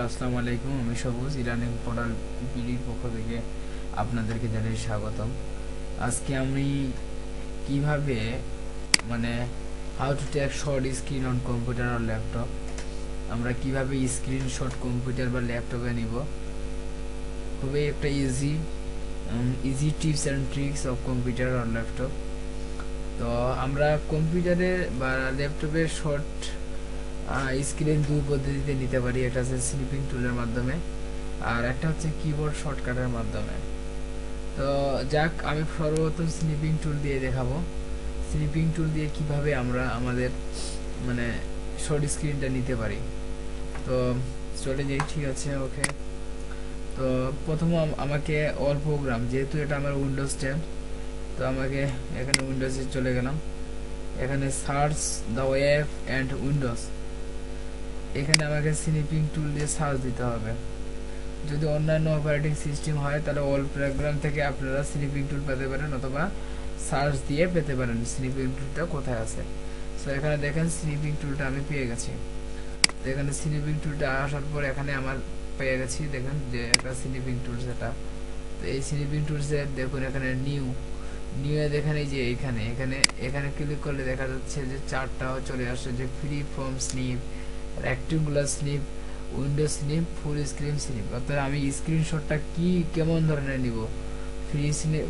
আসসালামু আলাইকুম। আমি সবুজ ইরানি পোর্টাল বিডির পক্ষ থেকে আপনাদেরকে জানাই স্বাগতম। আজকে আমি কিভাবে মানে how to take short screen on computer আর ল্যাপটপ, আমরা কিভাবে স্ক্রিনশট কম্পিউটার বা ল্যাপটপে নিব, খুবই একটা easy tips and tricks of computer আর ল্যাপটপ। তো আমরা কম্পিউটারে বা ল্যাপটপে শর্ট স্ক্রিন দুই পদ্ধতিতে নিতে পারি। একটা হচ্ছে স্নিপিং টুলের মাধ্যমে, আর একটা হচ্ছে কিবোর্ড শর্টকাটের মাধ্যমে। তো যাক, আমি সর্বপ্রথম স্নিপিং টুল দিয়ে দেখাবো। স্নিপিং টুল দিয়ে কিভাবে আমরা আমাদের মানে শর্ট স্ক্রিনটা নিতে পারি। তো চলে যাই, ঠিক আছে, ওকে। তো প্রথম আমাকে অল প্রোগ্রাম, যেহেতু এটা আমার উইন্ডোজ 10, তো আমাকে এখানে উইন্ডোজে চলে গেলাম। এখানে search the web and Windows, এখানে আমাকে স্নিপিং টুল দিয়ে সার্চ দিতে হবে। যদি অন্যান্য অপারেটিং সিস্টেম হয় তাহলে অল প্রোগ্রাম থেকে আপনারা স্নিপিং টুল পেতে পারেন, অথবা সার্চ দিয়ে পেতে পারেন স্নিপিং টুলটা কোথায় আছে। সো এখানে দেখেন স্নিপিং টুলটা আমি পেয়ে গেছি। তো এখানে স্নিপিং টুলটা আসার পর এখানে আমার পেয়ে গেছি, দেখেন যে একটা স্নিপিং টুলস এটা। তো এই স্নিপিং টুলসের দেখুন এখানে নিউ এ দেখেন, এই যে এখানে এখানে এখানে ক্লিক করলে দেখা যাচ্ছে যে চারটাও চলে আসছে, যে free form snip, rectangular snip, window snip, full screen snip. অর্থাৎ আমি স্ক্রিনশটটা কি কেমন ধরনের নিব,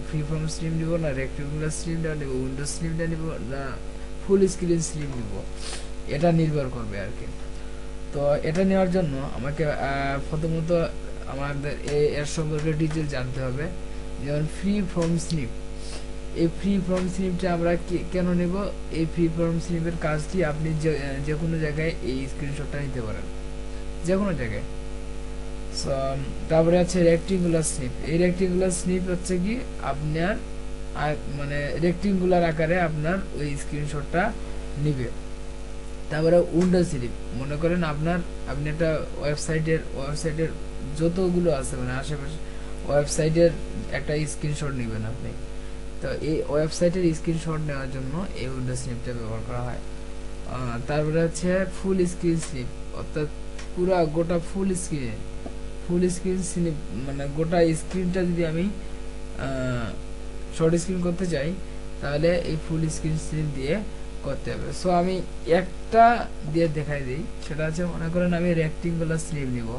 ফ্রি ফর্ম স্নিপ নিব, না রেক্টেঙ্গুলার স্নিপটা নিব, উইন্ডো স্নিপটা নিব, না ফুল স্ক্রিন স্নিপ নিব, এটা নির্ভর করবে আর কি। তো এটা নেওয়ার জন্য আমাকে প্রথমত আমাদের এর সম্পর্কে ডিটেল জানতে হবে। যেমন ফ্রি ফর্ম স্নিপ, এই ফ্রি ফর্ম স্নিপটা আমরা কেন নেব? এই ফ্রি ফর্ম স্নিপের কাজটি আপনি যে কোনো জায়গায় এই স্ক্রিনশটটা নিতে পারেন, যে কোনো জায়গায়। তারপরে আছে রেক্টেঙ্গুলার স্নিপ। এই রেক্টেঙ্গুলার স্নিপ হচ্ছে কি আপনার মানে রেক্টেঙ্গুলার আকারে আপনার ওই স্ক্রিনশটটা নিবে। তারপরে উইন্ডো স্নিপ, মনে করেন আপনি একটা ওয়েবসাইটের যতগুলো আছে মানে আশেপাশে ওয়েবসাইটের একটা স্ক্রিনশট নেবেন আপনি। তো এই ওয়েবসাইটের স্ক্রিনশট নেওয়ার জন্য এই উইন্ডো স্নিপটা ব্যবহার করা হয়। তারপরে হচ্ছে ফুল স্ক্রিন স্নিপ, অর্থাৎ পুরা গোটা ফুল স্ক্রিন স্নিপ, মানে গোটা স্ক্রিনটা যদি আমি শর্ট স্ক্রিন করতে চাই তাহলে এই ফুল স্ক্রিন স্নিপ দিয়ে করতে হবে। সো আমি একটা দিয়ে দেখাই দিই, সেটা হচ্ছে মনে করেন আমি রেক্টেঙ্গুলার স্নিপ নিব।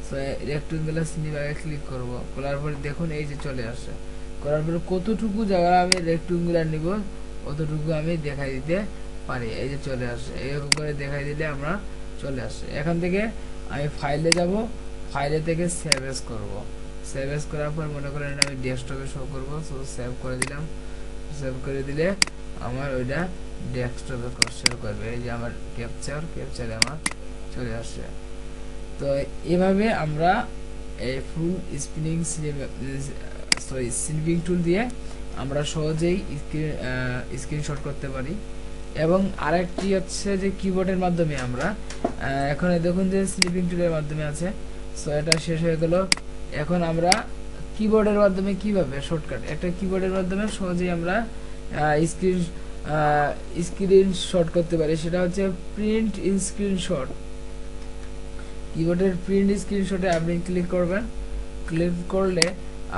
সো রেক্টেঙ্গুলার স্নিপ আগে ক্লিক করব, করার পরে দেখুন এই যে চলে আসে। করার পরে কতটুকু জায়গা আমি রেক্টেঙ্গুলার নিব অতটুকু আমি দেখাই দিতে পারি। এই যে চলে আসে, এরকম করে দেখাই দিলে আমরা চলে আসে। এখান থেকে আমি ফাইলে যাব, ফাইলে থেকে সেভ এস করব। সেভ এস করার পর মনে করেন আমি ডেস্কটপে শো করব। সো সেভ করে দিলাম। সেভ করে দিলে আমার ওইটা ডেস্কটপে শো করবে। এই যে আমার ক্যাপচারে আমার চলে আসছে। তো এভাবে আমরা এই ফুল স্নিপিং টুল দিয়ে আমরা সহজেই স্ক্রিনশট করতে পারি। এবং আরেকটি হচ্ছে যে কিবোর্ডের মাধ্যমে আমরা এখন দেখুন যে স্নিপিং টুলের মাধ্যমে আছে। সো এটা শেষ হয়ে গেল। এখন আমরা কিবোর্ডের মাধ্যমে কিভাবে শর্টকাট একটা কিবোর্ডের মাধ্যমে সহজেই আমরা স্ক্রিনশট করতে পারি, সেটা হচ্ছে প্রিন্ট স্ক্রিনশট। কিবোর্ডের প্রিন্ট স্ক্রিনশটে আপনি ক্লিক করবেন। ক্লিক করলে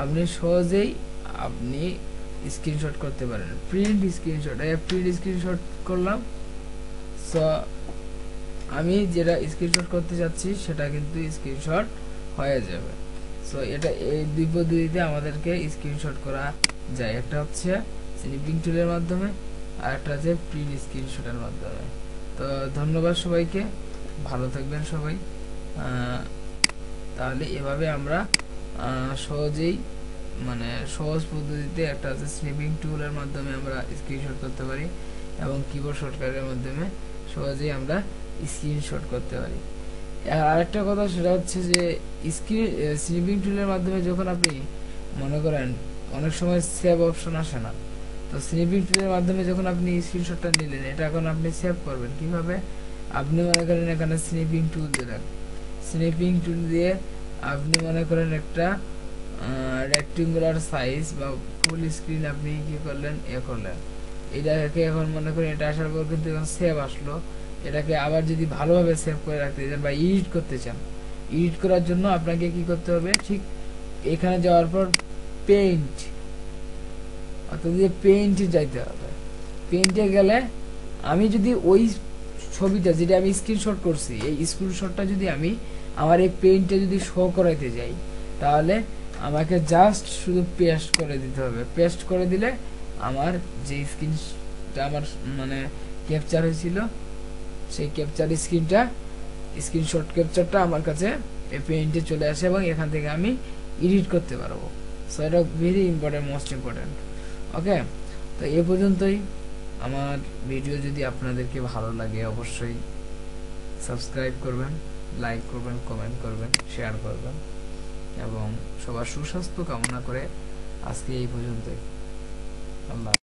আপনি সহজেই আপনি স্ক্রিনশট করতে পারেন। প্রিন্ট স্ক্রিনশট করলাম। সো আমি যেটা স্ক্রিনশট করতে যাচ্ছি সেটা কিন্তু স্ক্রিনশট হয়ে যাবে। সো এটা এই দুই পদ্ধতিতে আমাদেরকে স্ক্রিনশট করা যায়। একটা হচ্ছে স্নিপিং টুলের মাধ্যমে, আর একটা হচ্ছে প্রিন্ট স্ক্রিনশটের মাধ্যমে। তো ধন্যবাদ সবাইকে, ভালো থাকবেন সবাই। তাহলে এভাবে আমরা সহজেই মানে সহজ পদ্ধতিতে একটা আছে স্নিপিং টুলের মাধ্যমে আমরা স্ক্রিনশট করতে পারি, এবং কিবোর্ড শর্টকাটের মাধ্যমে সহজেই আমরা স্ক্রিনশট করতে পারি। আরেকটা কথা সেটা হচ্ছে যে স্নিপিং টুলের মাধ্যমে যখন আপনি মনে করেন অনেক সময় সেভ অপশন আসে না, তো স্নিপিং টুলের মাধ্যমে যখন আপনি স্ক্রিনশটটা নিলেন, এটা এখন আপনি সেভ করবেন কিভাবে? আপনি মনে করেন এখানে স্নিপিং টুল দিলেন, স্নিপিং টুল দিয়ে আপনি মনে করেন একটা রেক্টেঙ্গুলার সাইজ বা ফুল স্ক্রিন আপনি কি করলেন করলেন। এটাকে এখন মনে করেন এটা আসার পর কিন্তু এখন সেভ আসলো। এটাকে আবার যদি ভালোভাবে সেভ করে রাখতে চান বা এডিট করতে চান, এডিট করার জন্য আপনাকে কি করতে হবে, ঠিক এখানে যাওয়ার পর পেইন্ট, অর্থাৎ পেইন্টে যাইতে হবে। পেইন্টে গেলে আমি যদি ওই ছবিটা যেটা আমি স্ক্রিনশট করছি, এই স্ক্রিনশটটা যদি আমি আমার এই পেইন্টে যদি শো করাইতে যাই, তাহলে আমাকে জাস্ট শুধু পেস্ট করে দিতে হবে। পেস্ট করে দিলে আমার যে স্ক্রিনটা আমার মানে ক্যাপচার হয়েছিল, সেই ক্যাপচার স্ক্রিনশট ক্যাপচারটা আমার কাছে এই পেইন্টে চলে আসে এবং এখান থেকে আমি এডিট করতে পারবো। সো এটা ভেরি ইম্পর্টেন্ট, মোস্ট ইম্পর্টেন্ট। ওকে, তো এ পর্যন্তই। আমার ভিডিও যদি আপনাদেরকে ভালো লাগে অবশ্যই সাবস্ক্রাইব করবেন, লাইক করবেন, কমেন্ট করবেন, শেয়ার করবেন এবং সবার সুস্বাস্থ্য কামনা করে আজকে এই পর্যন্তই। আল্লাহ।